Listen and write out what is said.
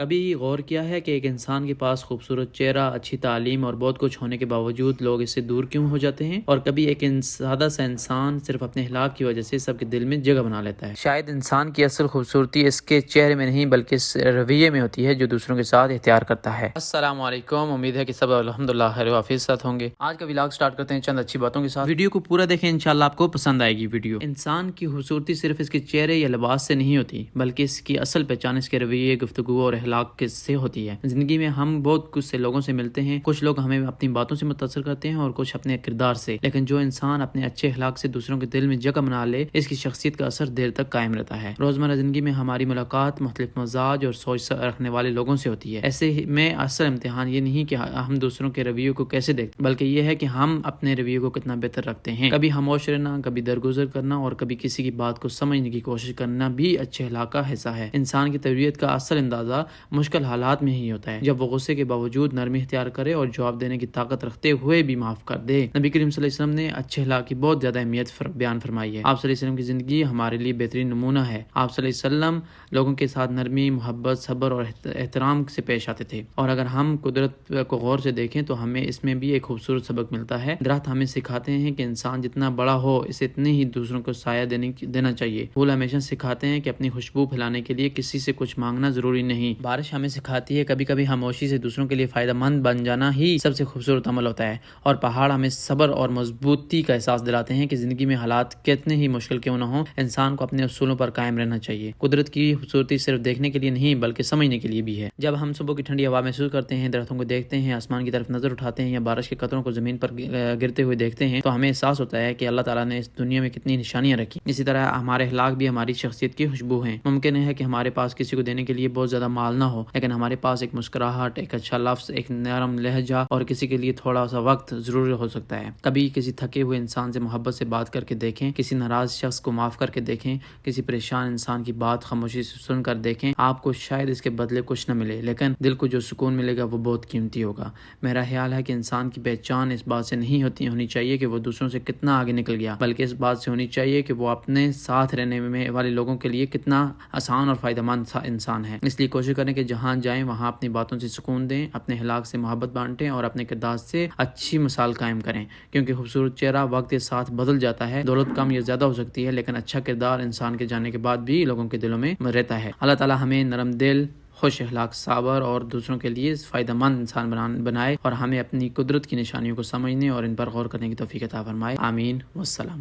کبھی غور کیا ہے کہ ایک انسان کے پاس خوبصورت چہرہ، اچھی تعلیم اور بہت کچھ ہونے کے باوجود لوگ اس سے دور کیوں ہو جاتے ہیں؟ اور کبھی ایک سادہ سا انسان صرف اپنے اخلاق کی وجہ سے سب کے دل میں جگہ بنا لیتا ہے۔ شاید انسان کی اصل خوبصورتی اس کے چہرے میں نہیں بلکہ اس رویے میں ہوتی ہے جو دوسروں کے ساتھ اختیار کرتا ہے۔ السلام علیکم، امید ہے کہ سب الحمدللہ خیر و عافیت ساتھ ہوں گے۔ آج کا ولاگ سٹارٹ کرتے ہیں چند اچھی باتوں کے ساتھ۔ ویڈیو کو پورا دیکھیں، انشاءاللہ آپ کو پسند آئے گی ویڈیو۔ انسان کی خوبصورتی صرف اس کے چہرے یا لباس سے نہیں ہوتی بلکہ اس کی اصل پہچان اس کے رویے، گفتگو اور اخلاق سے ہوتی ہے۔ زندگی میں ہم بہت کچھ سے لوگوں سے ملتے ہیں، کچھ لوگ ہمیں اپنی باتوں سے متاثر کرتے ہیں اور کچھ اپنے کردار سے، لیکن جو انسان اپنے اچھے اخلاق سے دوسروں کے دل میں جگہ بنا لے، اس کی شخصیت کا اثر دیر تک قائم رہتا ہے۔ روزمرہ زندگی میں ہماری ملاقات مختلف مزاج اور سوچ رکھنے والے لوگوں سے ہوتی ہے۔ ایسے میں اصل امتحان یہ نہیں کہ ہم دوسروں کے رویوں کو کیسے دیکھتے، بلکہ یہ ہے کہ ہم اپنے رویوں کو کتنا بہتر رکھتے ہیں۔ کبھی خاموش رہنا، کبھی درگزر کرنا اور کبھی کسی کی بات کو سمجھنے کی کوشش کرنا بھی اچھے اخلاق کا حصہ ہے۔ انسان کی تربیت کا اصل اندازہ مشکل حالات میں ہی ہوتا ہے، جب وہ غصے کے باوجود نرمی اختیار کرے اور جواب دینے کی طاقت رکھتے ہوئے بھی معاف کر دے۔ نبی کریم صلی اللہ علیہ وسلم نے اچھے اخلاق کی بہت زیادہ اہمیت بیان فرمائی ہے۔ آپ صلی اللہ علیہ وسلم کی زندگی ہمارے لیے بہترین نمونہ ہے۔ آپ صلی اللہ علیہ وسلم لوگوں کے ساتھ نرمی، محبت، صبر اور احترام سے پیش آتے تھے، اور اگر ہم قدرت کو غور سے دیکھیں تو ہمیں اس میں بھی ایک خوبصورت سبق ملتا ہے۔ درخت ہمیں سکھاتے ہیں کہ انسان جتنا بڑا ہو اسے اتنے ہی دوسروں کو سایہ دینا چاہیے۔ پھول ہمیشہ سکھاتے ہیں کہ اپنی خوشبو پھیلانے کے لیے کسی سے کچھ مانگنا ضروری نہیں۔ بارش ہمیں سکھاتی ہے کبھی کبھی خاموشی سے دوسروں کے لیے فائدہ مند بن جانا ہی سب سے خوبصورت عمل ہوتا ہے، اور پہاڑ ہمیں صبر اور مضبوطی کا احساس دلاتے ہیں کہ زندگی میں حالات کتنے ہی مشکل کیوں نہ ہوں، انسان کو اپنے اصولوں پر قائم رہنا چاہیے۔ قدرت کی خوبصورتی صرف دیکھنے کے لیے نہیں بلکہ سمجھنے کے لیے بھی ہے۔ جب ہم صبح کی ٹھنڈی ہوا محسوس کرتے ہیں، درختوں کو دیکھتے ہیں، آسمان کی طرف نظر اٹھاتے ہیں یا بارش کے قطروں کو زمین پر گرتے ہوئے دیکھتے ہیں تو ہمیں احساس ہوتا ہے کہ اللہ تعالیٰ نے اس دنیا میں کتنی نشانیاں رکھی۔ اسی طرح ہمارے اخلاق بھی ہماری شخصیت کی خوشبو ہیں۔ ممکن ہے کہ ہمارے پاس کسی کو دینے کے لیے بہت زیادہ مال نہ ہو، لیکن ہمارے پاس ایک مسکراہٹ، ایک اچھا لفظ، ایک نرم لہجہ اور کسی کے لیے تھوڑا سا وقت ضرور ہو سکتا ہے۔ کبھی کسی تھکے ہوئے انسان سے محبت سے بات کر کے دیکھیں، کسی ناراض شخص کو معاف کر کے دیکھیں، کسی پریشان انسان کی بات خاموشی سے سن کر دیکھیں۔ آپ کو شاید اس کے بدلے کچھ نہ ملے، لیکن دل کو جو سکون ملے گا وہ بہت قیمتی ہوگا۔ میرا خیال ہے کہ انسان کی پہچان اس بات سے نہیں ہونی چاہیے کہ وہ دوسروں سے کتنا آگے نکل گیا، بلکہ اس بات سے ہونی چاہیے کہ وہ اپنے ساتھ رہنے والے لوگوں کے لیے کتنا آسان اور فائدہ مند انسان ہے۔ اس لیے کوشش کریں کہ جہاں جائیں وہاں اپنی باتوں سے سکون دیں، اپنے اخلاق سے محبت بانٹیں اور اپنے کردار سے اچھی مثال قائم کریں، کیونکہ خوبصورت چہرہ وقت کے ساتھ بدل جاتا ہے۔ دولت کم یا زیادہ ہو سکتی ہے، لیکن اچھا کردار انسان کے جانے کے بعد بھی لوگوں کے دلوں میں رہتا ہے۔ اللہ تعالیٰ ہمیں نرم دل، خوش اخلاق، صابر اور دوسروں کے لیے فائدہ مند انسان بنائے، اور ہمیں اپنی قدرت کی نشانیوں کو سمجھنے اور ان پر غور کرنے کی توفیق عطا فرمائے۔ آمین والسلام۔